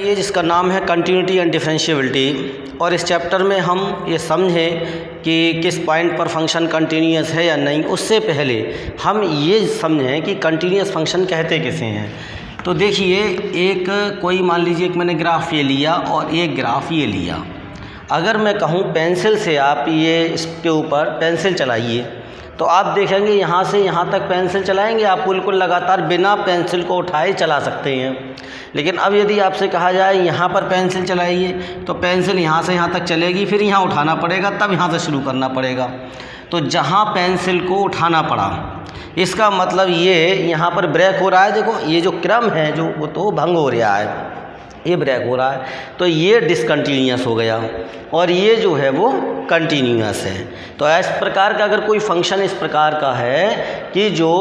लिए जिसका नाम है कंटिन्यूटी एंड डिफरेंशिएबिलिटी, और इस चैप्टर में हम ये समझें कि किस पॉइंट पर फंक्शन कंटिन्यूअस है या नहीं, उससे पहले हम ये समझें कि कंटिन्यूअस फंक्शन कहते किसे हैं। तो देखिए, एक कोई मान लीजिए कि मैंने ग्राफ ये लिया और एक ग्राफ ये लिया। अगर मैं कहूँ पेंसिल से आप ये इसके ऊपर पेंसिल चलाइए, तो आप देखेंगे यहाँ से यहाँ तक पेंसिल चलाएंगे आप बिल्कुल लगातार बिना पेंसिल को उठाए चला सकते हैं। लेकिन अब यदि आपसे कहा जाए यहाँ पर पेंसिल चलाइए, तो पेंसिल यहाँ से यहाँ तक चलेगी, फिर यहाँ उठाना पड़ेगा, तब यहाँ से शुरू करना पड़ेगा। तो जहाँ पेंसिल को उठाना पड़ा, इसका मतलब ये यहाँ पर ब्रेक हो रहा है। देखो ये जो क्रम है जो वो तो भंग हो रहा है, ये ब्रेक हो रहा है, तो ये डिसकंटिन्यूअस हो गया और ये जो है वो कंटिन्यूअस है। तो इस प्रकार का अगर कोई फंक्शन इस प्रकार का है कि जो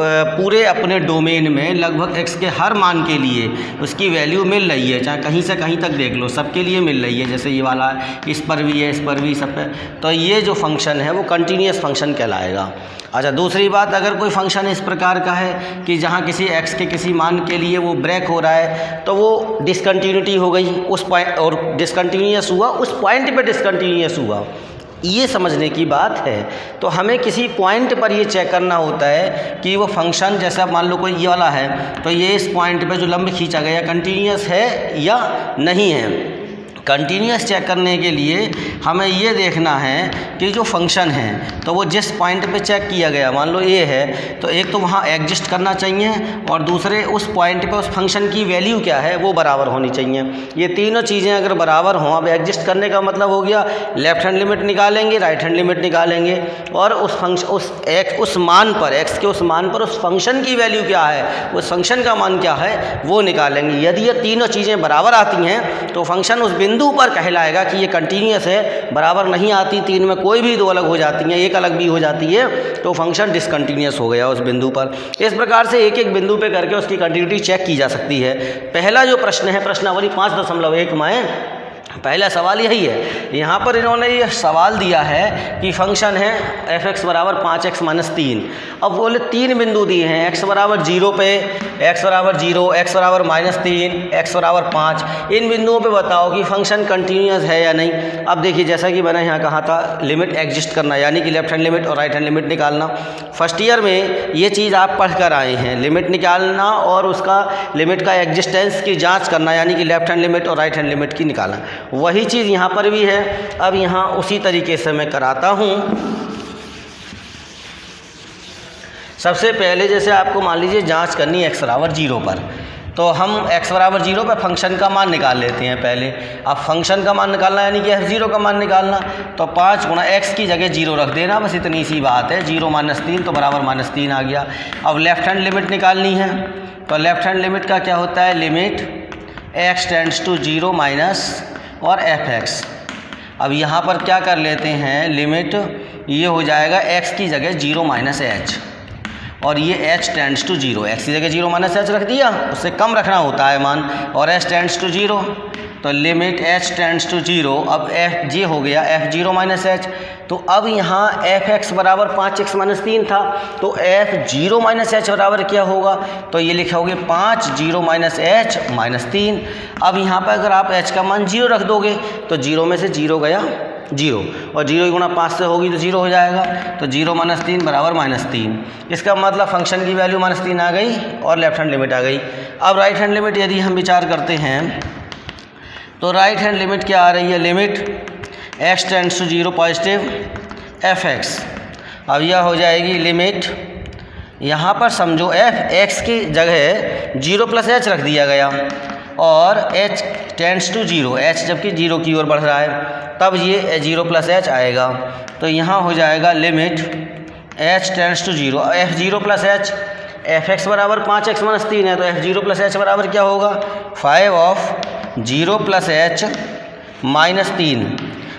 पूरे अपने डोमेन में लगभग x के हर मान के लिए उसकी वैल्यू मिल रही है, चाहे कहीं से कहीं तक देख लो, सबके लिए मिल रही है, जैसे ये वाला इस पर भी है, इस पर भी, सब पे, तो ये जो फंक्शन है वो कंटिन्यूअस फंक्शन कहलाएगा। अच्छा, दूसरी बात, अगर कोई फंक्शन इस प्रकार का है कि जहाँ किसी x के किसी मान के लिए वो ब्रेक हो रहा है, तो वो डिसकंटिन्यूटी हो गई उस पॉइंट, और डिसकंटिन्यूअस हुआ उस पॉइंट पे डिसकंटिन्यूअस हुआ, ये समझने की बात है। तो हमें किसी पॉइंट पर ये चेक करना होता है कि वो फंक्शन, जैसे आप मान लो कोई ये वाला है, तो ये इस पॉइंट पे जो लंब खींचा गया कंटिन्यूअस है या नहीं है। कंटिन्यूअस चेक करने के लिए हमें ये देखना है कि जो फंक्शन है तो वो जिस पॉइंट पे चेक किया गया, मान लो ये है, तो एक तो वहाँ एग्जिस्ट करना चाहिए, और दूसरे उस पॉइंट पे उस फंक्शन की वैल्यू क्या है वो बराबर होनी चाहिए। ये तीनों चीज़ें अगर बराबर हों, अब एग्जिस्ट करने का मतलब हो गया लेफ्ट हैंड लिमिट निकालेंगे, राइट हैंड लिमिट निकालेंगे, और उस फंक्शन उस मान पर, एक्स के उस मान पर उस फंक्शन की वैल्यू क्या है, उस फंक्शन का मान क्या है वो निकालेंगे। यदि ये तीनों चीज़ें बराबर आती हैं तो फंक्शन उस बिंदु पर कहलाएगा कि ये कंटिन्यूअस है। बराबर नहीं आती, तीन में कोई भी दो अलग हो जाती हैं, एक अलग भी हो जाती है, तो फंक्शन डिसकंटिन्यूअस हो गया उस बिंदु पर। इस प्रकार से एक एक बिंदु पे करके उसकी कंटिन्यूटी चेक की जा सकती है। पहला जो प्रश्न है प्रश्नावली 5.1 में पहला सवाल यही है। यहाँ पर इन्होंने ये सवाल दिया है कि फंक्शन है f(x) बराबर 5x माइनस 3। अब बोले तीन बिंदु दिए हैं, x बराबर 0 पे, x बराबर 0, x बराबर माइनस 3, x बराबर 5। इन बिंदुओं पे बताओ कि फंक्शन कंटिन्यूअस है या नहीं। अब देखिए, जैसा कि मैंने यहाँ कहा था, लिमिट एग्जिस्ट करना, यानी कि लेफ्ट हैंड लिमिट और राइट हैंड लिमिट निकालना। फर्स्ट ईयर में ये चीज़ आप पढ़ कर आए हैं, लिमिट निकालना और उसका लिमिट का एग्जिस्टेंस की जाँच करना, यानी कि लेफ्ट हैंड लिमिट और राइट हैंड लिमिट की निकालना। वही चीज़ यहाँ पर भी है। अब यहाँ उसी तरीके से मैं कराता हूँ। सबसे पहले जैसे आपको मान लीजिए जांच करनी है x बराबर 0 पर, तो हम x बराबर 0 पर फंक्शन का मान निकाल लेते हैं पहले। अब फंक्शन का मान निकालना यानी कि f0 का मान निकालना, तो 5 गुणा x की जगह 0 रख देना, बस इतनी सी बात है। 0 माइनस 3 तो बराबर माइनस 3 आ गया। अब लेफ्ट हैंड लिमिट निकालनी है, तो लेफ्ट हैंड लिमिट का क्या होता है, limit x tends to 0 minus और fx। अब यहाँ पर क्या कर लेते हैं, लिमिट ये हो जाएगा x की जगह 0 माइनस h, और ये h टेंड्स टू 0, x की जगह 0 माइनस h रख दिया, उससे कम रखना होता है मान, और h टेंड्स टू 0, तो लिमिट h टेंड्स टू 0। अब f ये हो गया f0 माइनस h। तो अब यहाँ fx बराबर 5x माइनस 3 था, तो f0 माइनस h बराबर क्या होगा, तो ये लिखोगे 5 0 माइनस h माइनस 3। अब यहाँ पर अगर आप h का मान 0 रख दोगे तो 0 में से 0 गया 0, और 0 गुणा 5 से होगी तो 0 हो जाएगा, तो 0 माइनस 3 बराबर माइनस 3। इसका मतलब फंक्शन की वैल्यू माइनस 3 आ गई और लेफ्ट हैंड लिमिट आ गई। अब राइट हैंड लिमिट यदि हम विचार करते हैं, तो राइट हैंड लिमिट क्या आ रही है, limit x tends to 0 positive fx। अब यह हो जाएगी लिमिट, यहाँ पर समझो f(x) की जगह 0 प्लस h रख दिया गया, और h टेंड्स टू 0, h जबकि 0 की ओर बढ़ रहा है, तब ये 0 प्लस h आएगा। तो यहाँ हो जाएगा limit h tends to 0, f0 plus h, fx बराबर 5x माइनस 3 है, तो f0 प्लस h बराबर क्या होगा, 5 ऑफ 0 प्लस h माइनस 3।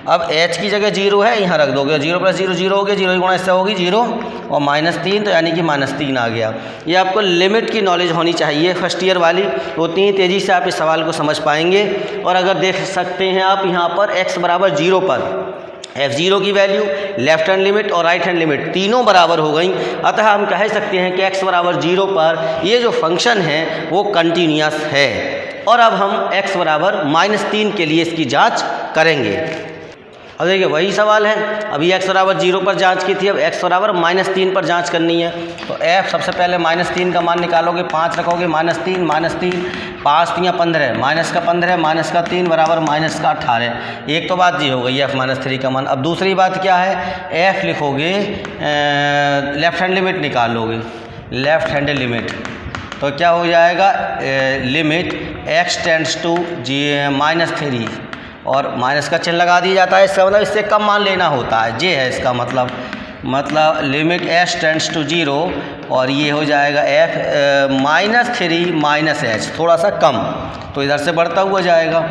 अब h की जगह 0 है, यहाँ रख दोगे, 0 प्लस 0 0 हो गया, 0 गुणा इससे होगी 0, और माइनस 3, तो यानी कि माइनस 3 आ गया। ये आपको लिमिट की नॉलेज होनी चाहिए फर्स्ट ईयर वाली, उतनी तेज़ी से आप इस सवाल को समझ पाएंगे। और अगर देख सकते हैं आप यहाँ पर x बराबर 0 पर f0 की वैल्यू, लेफ्ट हैंड लिमिट और राइट हैंड लिमिट तीनों बराबर हो गई, अतः हम कह सकते हैं कि x बराबर 0 पर ये जो फंक्शन है वो कंटिन्यूअस है। और अब हम x बराबर -3 के लिए इसकी जांच करेंगे। अब देखिए वही सवाल है, अभी x बराबर 0 पर जांच की थी, अब x बराबर -3 पर जांच करनी है। तो f सबसे पहले -3 का मान निकालोगे, 5 रखोगे, -3 5 3 15, माइनस का 15 माइनस का 3 बराबर माइनस का 18। एक तो बात ये हो गई f -3 का मान। अब दूसरी बात क्या है, f लिखोगे, लेफ्ट हैंड लिमिट निकालोगे, लेफ्ट हैंड लिमिट, तो क्या हो जाएगा, लिमिट x टेंड्स टू -3 और माइनस का चिन्ह लगा दिया जाता है, इसका मतलब इससे कम मान लेना होता है, ये है इसका मतलब लिमिट s टेंड्स टू 0 और ये हो जाएगा f -3 -h, थोड़ा सा कम, तो इधर से बढ़ता हुआ जाएगा,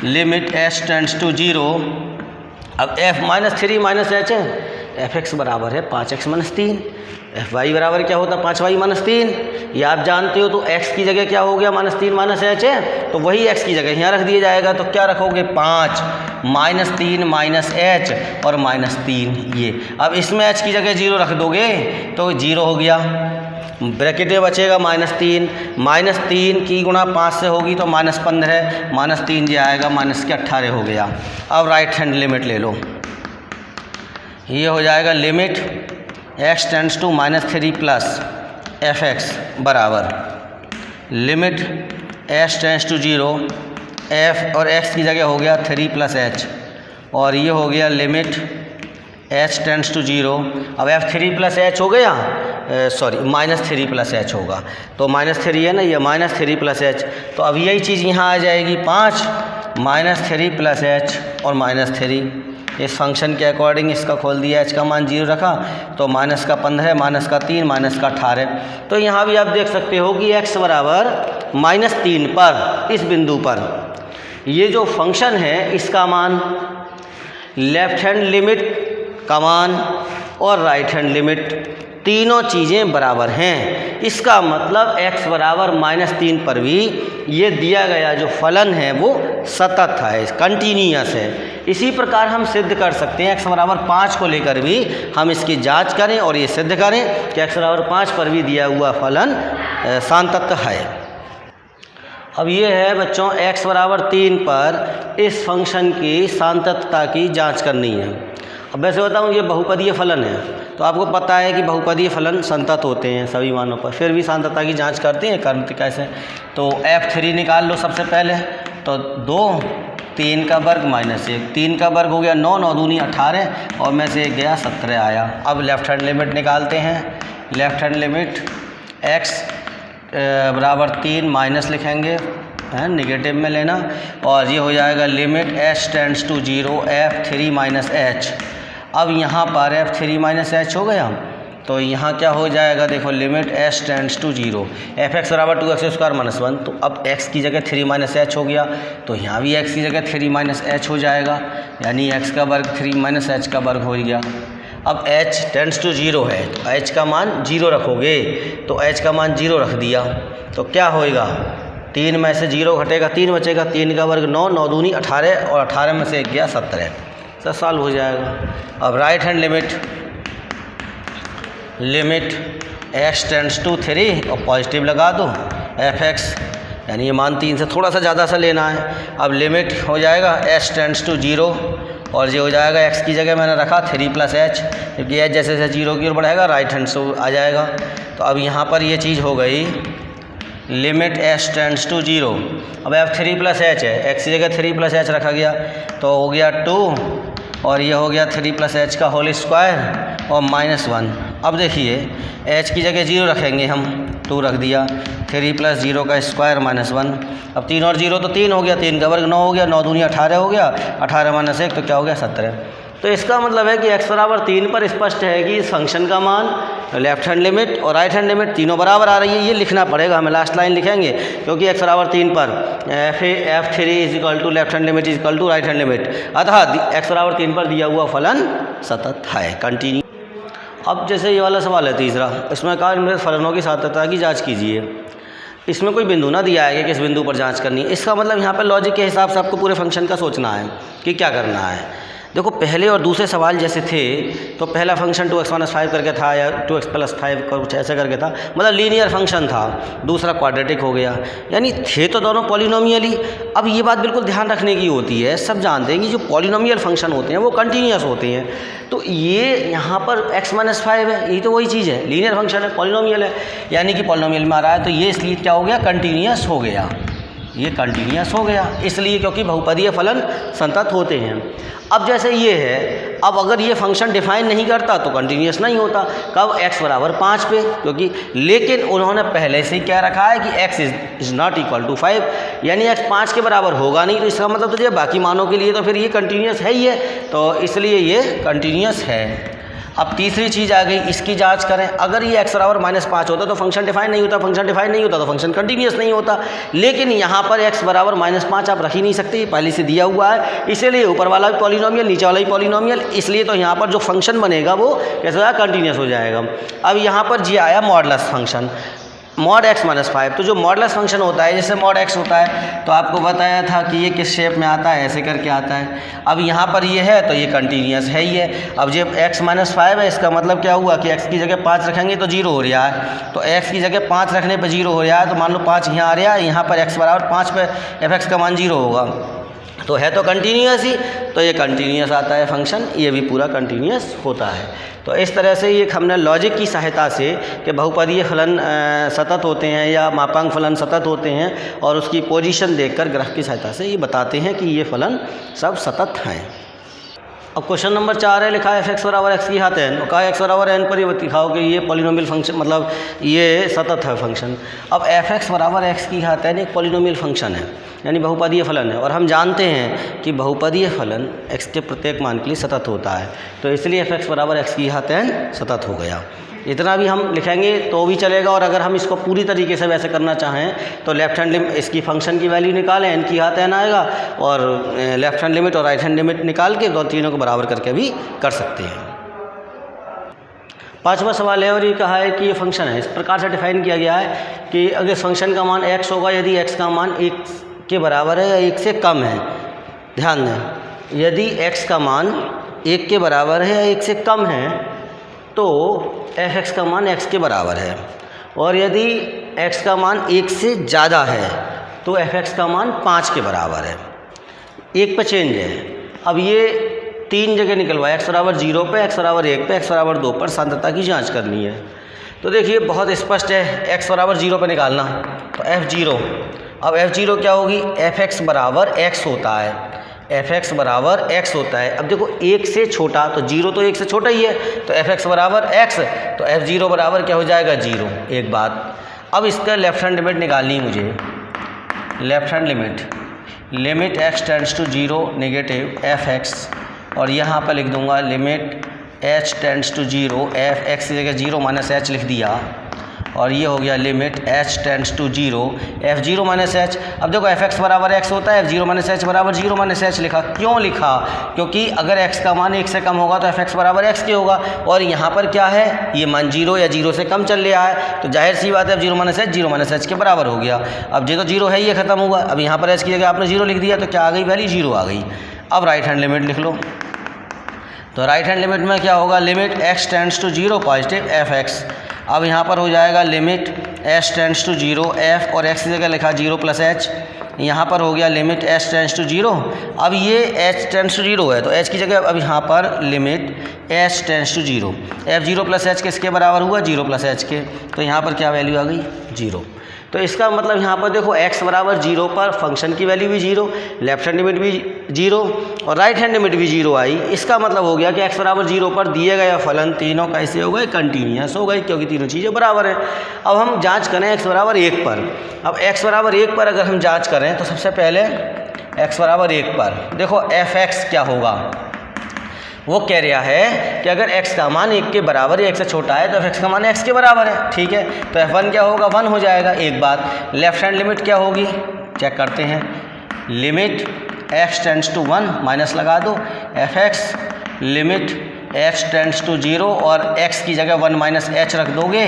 लिमिट s टेंड्स टू 0। अब f -3 -h है, fx बराबर है 5x -3, fy बराबर क्या होता है 5y -3, ये आप जानते हो। तो x की जगह क्या हो गया, -3 -h है, तो वही x की जगह यहाँ रख दिया जाएगा। तो क्या रखोगे, 5 -3 -h और -3 ये। अब इसमें h की जगह 0 रख दोगे तो 0 हो गया, ब्रैकेट में बचेगा -3 की गुणा 5 से होगी तो -15, -3 ये आएगा -18 हो गया। अब राइट हैंड लिमिट ले लो, ये हो जाएगा limit x tends to -3 plus fx बराबर limit s tends to 0, f और x की जगह हो गया 3 + h और ये हो गया लिमिट h टेंड्स टू 0। अब f 3 + h हो गया, सॉरी -3 + h होगा, तो -3 है ना, ये -3 + h, तो अब यही चीज़ यहाँ आ जाएगी 5 -3 + h और -3। इस फंक्शन के अकॉर्डिंग इसका खोल दिया, h का मान 0 रखा तो -15 -3 -18। तो यहाँ भी आप देख सकते हो कि x बराबर -3 पर, इस बिंदु पर ये जो फंक्शन है इसका मान, लेफ्ट हैंड लिमिट का मान और राइट हैंड लिमिट तीनों चीज़ें बराबर हैं। इसका मतलब x बराबर -3 पर भी ये दिया गया जो फलन है वो सतत है, कंटिन्यूअस है। इसी प्रकार हम सिद्ध कर सकते हैं x बराबर 5 को लेकर भी हम इसकी जांच करें और ये सिद्ध करें कि x बराबर 5 पर भी दिया हुआ फलन सांतत्य है। अब ये है बच्चों, x बराबर 3 पर इस फंक्शन की सांतत्यता की जांच करनी है। अब वैसे बताऊँ ये बहुपदीय फलन है, तो आपको पता है कि बहुपदीय फलन संतत होते हैं सभी मानों पर, फिर भी सांतत्यता की जांच करते हैं। करते कैसे, तो f3 निकाल लो सबसे पहले, तो 2 3 का वर्ग -1, 3 का वर्ग हो गया 9, 9 दूनी 18 और में से 1 गया 17 आया। अब लेफ्ट हैंड लिमिट निकालते हैं, लेफ्ट हैंड लिमिट x बराबर 3 माइनस लिखेंगे, है निगेटिव में लेना, और ये हो जाएगा limit s tends to 0 f3 -h। अब यहाँ पर f3 -h हो गया, तो यहाँ क्या हो जाएगा, देखो limit s tends to 0 fx बराबर 2x² -1, तो अब x की जगह 3 -h हो गया, तो यहाँ भी x की जगह 3 -h हो जाएगा, यानी x का वर्ग 3 -h का वर्ग हो गया। अब h टेंड्स टू 0 है, तो h का मान 0 रखोगे, तो h का मान 0 रख दिया, तो क्या होएगा, 3 में से 0 घटेगा 3 बचेगा, 3 का वर्ग 9, 9 दूनी 18 और 18 में से 1 गया 17, तो सॉल्व हो जाएगा। अब right hand limit x tends to 3 और पॉजिटिव लगा दो fx, यानी ये मान 3 से थोड़ा सा ज़्यादा सा लेना है। अब लिमिट हो जाएगा s टेंड्स टू 0 और ये हो जाएगा x की जगह मैंने रखा 3 + h, क्योंकि h जैसे जैसे 0 की ओर बढ़ेगा राइट हैंड से आ जाएगा। तो अब यहाँ पर ये चीज़ हो गई लिमिट s टेंड्स टू 0। अब f3 + h है, x की जगह 3 + h रखा गया, तो हो गया 2 और ये हो गया 3 + h का होल स्क्वायर और -1। अब देखिए h की जगह 0 रखेंगे हम, 2 रख दिया, 3 + 0 का स्क्वायर -1। अब 3 और 0 तो 3 हो गया, 3 का वर्ग 9 हो गया, 9 दूनी 18 हो गया, 18 - 1 तो क्या हो गया 17। तो इसका मतलब है कि x बराबर 3 पर स्पष्ट है कि इस फंक्शन का मान, लेफ्ट हैंड लिमिट और राइट हैंड लिमिट तीनों बराबर आ रही है। ये लिखना पड़ेगा हमें, लास्ट लाइन लिखेंगे, क्योंकि x बराबर 3 पर f3 = left hand limit = right hand limit, अतः x बराबर 3 पर दिया हुआ फलन सतत है, कंटिन्यू। अब जैसे ये वाला सवाल है तीसरा, इसमें कहा इनमें फलनों की सातत्यता की जाँच कीजिए। इसमें कोई बिंदु ना दिया है कि किस बिंदु पर जांच करनी है। इसका मतलब यहाँ पर लॉजिक के हिसाब से आपको पूरे फंक्शन का सोचना है कि क्या करना है। देखो पहले और दूसरे सवाल जैसे थे तो पहला फंक्शन 2x - 5 करके था या 2x + 5 कुछ ऐसे करके था, मतलब लीनियर फंक्शन था। दूसरा क्वाड्रेटिक हो गया, यानी थे तो दोनों पॉलिनोमियल ही। अब ये बात बिल्कुल ध्यान रखने की होती है, सब जानते हैं कि जो पॉलिनोमियल फंक्शन होते हैं वो कंटिन्यूअस होते हैं। तो ये यहाँ पर x - 5 है, यही तो वही चीज़ है, लीनियर फंक्शन है, पॉलिनोमियल है, यानी कि पॉलिनोमियल में आ रहा है, तो ये इसलिए क्या हो गया, कंटिन्यूअस हो गया। ये कंटिन्यूअस हो गया इसलिए क्योंकि बहुपदीय फलन संतत होते हैं। अब जैसे ये है, अब अगर ये फंक्शन डिफाइन नहीं करता तो कंटिन्यूअस नहीं होता। कब? x = 5 पे, क्योंकि लेकिन उन्होंने पहले से ही क्या रखा है कि x is not equal to 5, यानी x 5 के बराबर होगा नहीं, तो इसका मतलब तो ये बाकी मानों के लिए तो फिर ये कंटिन्यूअस है ही है, तो इसलिए ये कंटिन्यूअस है। अब तीसरी चीज़ आ गई, इसकी जांच करें। अगर ये x = -5 होता तो फंक्शन डिफाइन नहीं होता, फंक्शन डिफाइन नहीं होता तो फंक्शन कंटिन्यूअस नहीं होता। लेकिन यहाँ पर x = -5 आप रख ही नहीं सकते, ये पहले से दिया हुआ है, इसीलिए ऊपर वाला भी पॉलिनोमियल, नीचे वाला भी पॉलिनोमियल, इसलिए तो यहाँ पर जो फंक्शन बनेगा वो कैसे होगा, कंटिन्यूअस हो जाएगा। अब यहाँ पर जी आया मॉडुलस फंक्शन, मॉड x - 5, तो जो मॉडुलस फंक्शन होता है, जैसे मॉड x होता है तो आपको बताया था कि ये किस शेप में आता है, ऐसे करके आता है। अब यहाँ पर ये है तो ये कंटिन्यूअस है ही है। अब जब x - 5 है, इसका मतलब क्या हुआ कि x की जगह 5 रखेंगे तो 0 हो रहा है, तो x की जगह 5 रखने पर 0 हो रहा है, तो मान लो 5 यहाँ आ रहा है, यहाँ पर x = 5 पे f(x) का मान 0 होगा, तो है तो कंटिन्यूअस ही, तो ये कंटिन्यूअस आता है फंक्शन, ये भी पूरा कंटिन्यूअस होता है। तो इस तरह से ये हमने लॉजिक की सहायता से कि बहुपदीय फलन सतत होते हैं या मापांक फलन सतत होते हैं, और उसकी पोजीशन देखकर ग्राफ की सहायता से ये बताते हैं कि ये फलन सब सतत हैं। अब क्वेश्चन नंबर 4 है, लिखा है f(x = x की घात n), और कहा x = n पर ये दिखाओ कि ये पॉलिनोमियल फंक्शन, मतलब ये सतत है फंक्शन। अब f(x = x की घात n) एक पॉलिनोमियल फंक्शन है, यानी बहुपदीय फलन है, और हम जानते हैं कि बहुपदीय फलन x के प्रत्येक मान के लिए सतत होता है, तो इसलिए f(x = x की घात n) सतत हो गया। इतना भी हम लिखेंगे तो भी चलेगा, और अगर हम इसको पूरी तरीके से वैसे करना चाहें तो लेफ्ट हैंड लिमिट, इसकी फंक्शन की वैल्यू निकालें, n की घात n आएगा, और लेफ्ट हैंड लिमिट और राइट हैंड लिमिट निकाल के तीनों को बराबर करके भी कर सकते हैं। 5वां सवाल है, और ये कहा है कि ये फंक्शन है, इस प्रकार से डिफाइन किया गया है कि अगर इस फंक्शन का मान x होगा यदि x का मान 1 के बराबर है या 1 से कम है। ध्यान दें, यदि x का मान 1 के बराबर है या 1 से कम है तो f(x) का मान x के बराबर है, और यदि x का मान 1 से ज़्यादा है तो f(x) का मान 5 के बराबर है। एक पे चेंज है। अब ये 3 जगह निकलवाया, x = 0 पे, x = 1 पे, x = 2 पर सांद्रता की जांच करनी है। तो देखिए बहुत स्पष्ट है, x = 0 पे निकालना, तो f0। अब f0 क्या होगी, f(x) = x होता है, f(x) = x होता है। अब देखो 1 से छोटा, तो 0 तो 1 से छोटा ही है, तो f(x) = x, तो f0 बराबर क्या हो जाएगा, 0। एक बात, अब इसका लेफ्ट हैंड लिमिट निकालनी है मुझे, left hand limit x tends to 0 negative f(x), और यहाँ पर लिख दूंगा limit h tends to 0 f(x) की जगह 0 - h लिख दिया, और ये हो गया limit h tends to 0 f0 - h। अब देखो f(x) = x होता है, f0 - h = 0 - h लिखा। क्यों लिखा, क्योंकि अगर x का मान 1 से कम होगा तो f(x) = x के होगा, और यहाँ पर क्या है, ये मान 0 या 0 से कम चल रहा है, तो जाहिर सी बात है f0 - h 0 - h के बराबर हो गया। अब ये तो 0 है, ये ख़त्म हुआ। अब यहाँ पर h की जगह आपने 0 लिख दिया, तो क्या आ गई वैल्यू, 0 आ गई। अब राइट हैंड लिमिट लिख लो, तो राइट हैंड लिमिट में क्या होगा, limit x tends to 0 positive f(x). अब यहाँ पर हो जाएगा limit h tends to 0 f, और x की जगह लिखा 0 + h, यहाँ पर हो गया लिमिट h टेंड्स टू 0। अब ये h टेंड्स टू 0 है, तो h की जगह अब यहाँ पर limit h tends to 0, f0 + h किसके बराबर हुआ, 0 + h के, तो यहाँ पर क्या वैल्यू आ गई, 0। तो इसका मतलब यहाँ पर देखो x = 0 पर फंक्शन की वैल्यू भी 0, लेफ्ट हैंड लिमिट भी 0 और राइट हैंड लिमिट भी 0 आई। इसका मतलब हो गया कि x = 0 पर दिए गए फलन तीनों कैसे हो गए, कंटिन्यूअस हो गए, क्योंकि तीनों चीज़ें बराबर हैं। अब हम जांच करें x = 1 पर। अब x = 1 पर अगर हम जांच करें तो सबसे पहले x = 1 पर देखो f(x) क्या होगा, वो कह रहा है कि अगर x का मान 1 के बराबर या 1 से छोटा है तो f(x) का मान x के बराबर है, ठीक है। तो f1 क्या होगा, 1 हो जाएगा। एक बात, लेफ्ट हैंड लिमिट क्या होगी, चेक करते हैं, limit x tends to 1 minus लगा दो f(x), limit x tends to 0 और x की जगह 1 माइनस एच रख दोगे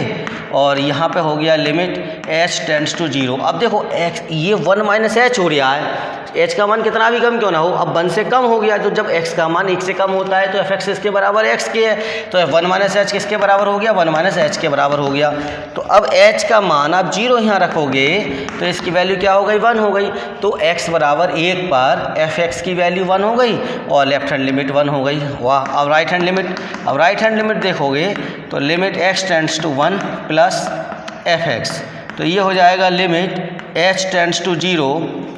और यहाँ पे हो गया लिमिट h टेंड्स टू 0। अब देखो x ये 1 माइनस एच हो रहा है, h का मान कितना भी कम क्यों ना हो, अब 1 से कम हो गया, तो जब x का मान 1 से कम होता है तो f(x) इसके बराबर x के है, तो 1 माइनस एच किसके बराबर हो गया, 1 माइनस एच के बराबर हो गया। तो अब h का मान आप 0 यहाँ रखोगे तो इसकी वैल्यू क्या हो गई, 1 हो गई। तो x बराबर 1 पर f(x) की वैल्यू 1 हो गई और लेफ्ट हैंड लिमिट 1 हो गई। वाह। अब राइट हैंड लिमिट देखोगे तो limit x tends to 1 plus f(x), तो ये हो जाएगा लिमिट h टेंड्स टू 0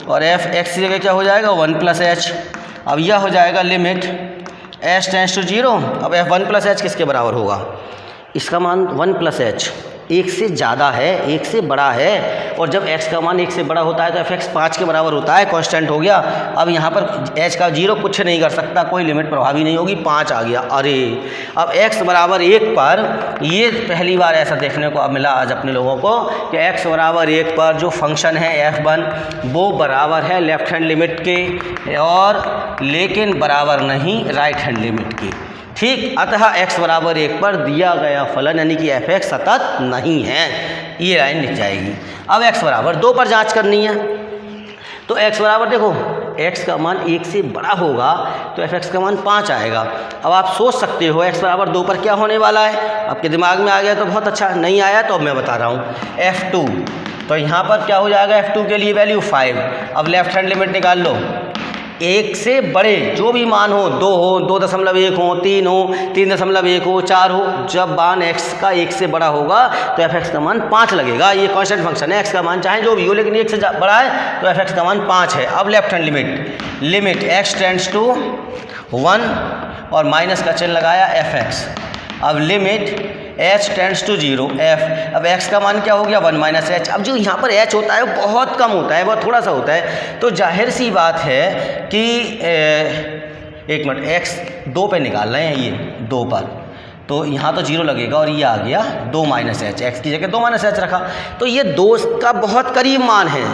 और f(x) की जगह क्या हो जाएगा, 1 प्लस एच। अब यह हो जाएगा लिमिट h टेंड्स टू 0। अब f1 प्लस एच किसके बराबर होगा, इसका मान 1 प्लस एच 1 से ज़्यादा है, 1 से बड़ा है, और जब x का मान 1 से बड़ा होता है तो f(x) 5 के बराबर होता है, कांस्टेंट हो गया। अब यहाँ पर h का 0 कुछ नहीं कर सकता, कोई लिमिट प्रभावी नहीं होगी, 5 आ गया। अरे अब x बराबर 1 पर, ये पहली बार ऐसा देखने को अब मिला आज अपने लोगों को कि x बराबर 1 पर जो फंक्शन है f1 वो बराबर है लेफ्ट हैंड लिमिट के, और लेकिन बराबर नहीं राइट हैंड लिमिट की। ठीक, अतः x बराबर 1 पर दिया गया फलन यानी कि f(x) सतत नहीं है, ये लाइन लिख जाएगी। अब x बराबर 2 पर जांच करनी है, तो x बराबर देखो x का मान 1 से बड़ा होगा तो f(x) का मान 5 आएगा। अब आप सोच सकते हो x बराबर 2 पर क्या होने वाला है, आपके दिमाग में आ गया तो बहुत अच्छा, नहीं आया तो अब मैं बता रहा हूँ f2, तो यहाँ पर क्या हो जाएगा, f2 के लिए वैल्यू 5। अब लेफ्ट हैंड लिमिट निकाल लो, 1 से बड़े जो भी मान हो, 2 हो, 2.1 हो, 3 हो, 3.1 हो, 4 हो, जब मान x का 1 से बड़ा होगा तो f(x) का मान 5 लगेगा। ये कांस्टेंट फंक्शन है, x का मान चाहे जो भी हो लेकिन 1 से बड़ा है तो f(x) का मान 5 है। अब left hand limit x tends to 1 और माइनस का चिन्ह लगाया f(x), अब limit h tends to 0 f। अब x का मान क्या हो गया, 1 माइनस एच। अब जो यहाँ पर h होता है वो बहुत कम होता है, बहुत थोड़ा सा होता है, तो जाहिर सी बात है कि एक मिनट, x 2 पे निकाल रहे हैं, ये 2 पर, तो यहाँ तो 0 लगेगा और ये आ गया 2 माइनस एच, x की जगह 2 माइनस एच रखा, तो ये 2 का बहुत करीब मान है,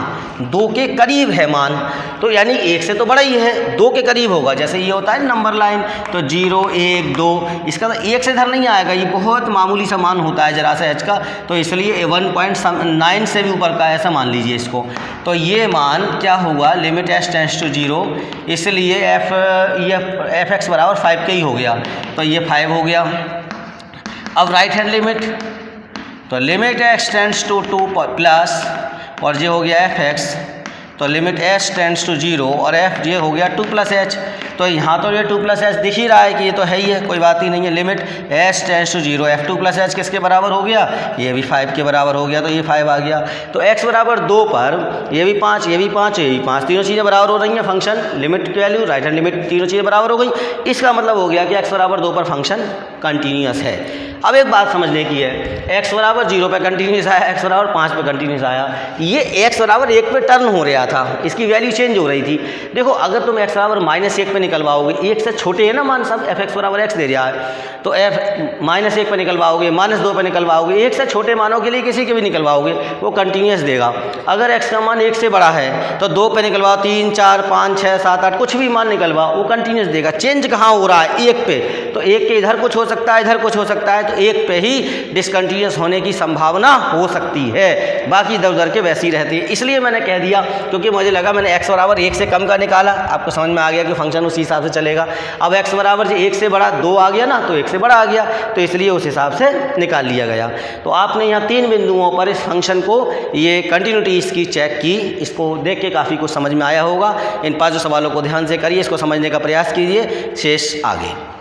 2 के करीब है मान, तो यानी 1 से तो बड़ा ही है, 2 के करीब होगा। जैसे ये होता है नंबर लाइन, तो 0 1 2, इसका तो 1 से इधर नहीं आएगा, ये बहुत मामूली सा मान होता है जरा सा h का, तो इसलिए 1.9 से भी ऊपर का ऐसा मान लीजिए इसको। तो ये मान क्या हुआ, लिमिट h टेंड्स टू 0, इसलिए f(x) बराबर 5 के ही हो गया, तो ये 5 हो गया। अब राइट हैंड लिमिट, तो limit x tends to 2 plus, और ये हो गया f(x), तो लिमिट h टेंड्स टू 0 और f ये हो गया 2 प्लस एच। तो यहाँ तो ये 2 प्लस एच दिख ही रहा है कि ये तो है ही है, कोई बात ही नहीं है। Limit h tends to 0 f2 plus h किसके बराबर हो गया, ये भी 5 के बराबर हो गया, तो ये 5 आ गया। तो x बराबर 2 पर ये भी 5, ये भी 5, ये भी 5, तीनों चीज़ें बराबर हो रही हैं, फंक्शन लिमिट की वैल्यू राइट हैंड लिमिट तीनों चीज़ें बराबर हो गई। इसका मतलब हो गया कि x बराबर 2 पर फंक्शन कंटिन्यूअस है। अब एक बात समझने की है, x बराबर 0 पे कंटिन्यूस आया, x बराबर 5 पे कंटिन्यूस आया, ये x बराबर 1 पे टर्न हो रहा था, इसकी वैल्यू चेंज हो रही थी। देखो अगर तुम x बराबर -1 पे निकलवाओगे, 1 से छोटे है ना मान सब, f(x) बराबर x दे रहा है, तो f -1 पे निकलवाओगे, -2 पे निकलवाओगे, 1 से छोटे मानों के लिए किसी के भी निकलवाओगे वो कंटिन्यूस देगा। अगर x का मान 1 से बड़ा है तो 2 पे निकलवाओ, 3 4 5 6 7 8 कुछ भी मान निकलवाओ, वो कंटिन्यूस देगा। चेंज कहाँ हो रहा है, 1 पे, तो 1 के इधर कुछ हो सकता है, इधर कुछ हो सकता है, तो 1 पे ही डिसकंटिन्यूस होने की संभावना हो सकती है, बाकी इधर उधर के वैसी रहती है। इसलिए मैंने कह दिया, क्योंकि मुझे लगा मैंने x बराबर 1 से कम का निकाला, आपको समझ में आ गया कि फंक्शन उसी हिसाब से चलेगा। अब x बराबर 1 से बड़ा 2 आ गया ना, तो 1 से बड़ा आ गया, तो इसलिए उस हिसाब से निकाल लिया गया। तो आपने यहाँ 3 बिंदुओं पर इस फंक्शन को, ये कंटिन्यूटी इसकी चेक की, इसको देख के काफ़ी कुछ समझ में आया होगा। इन 5 सवालों को ध्यान से करिए, इसको समझने का प्रयास कीजिए, शेष आगे।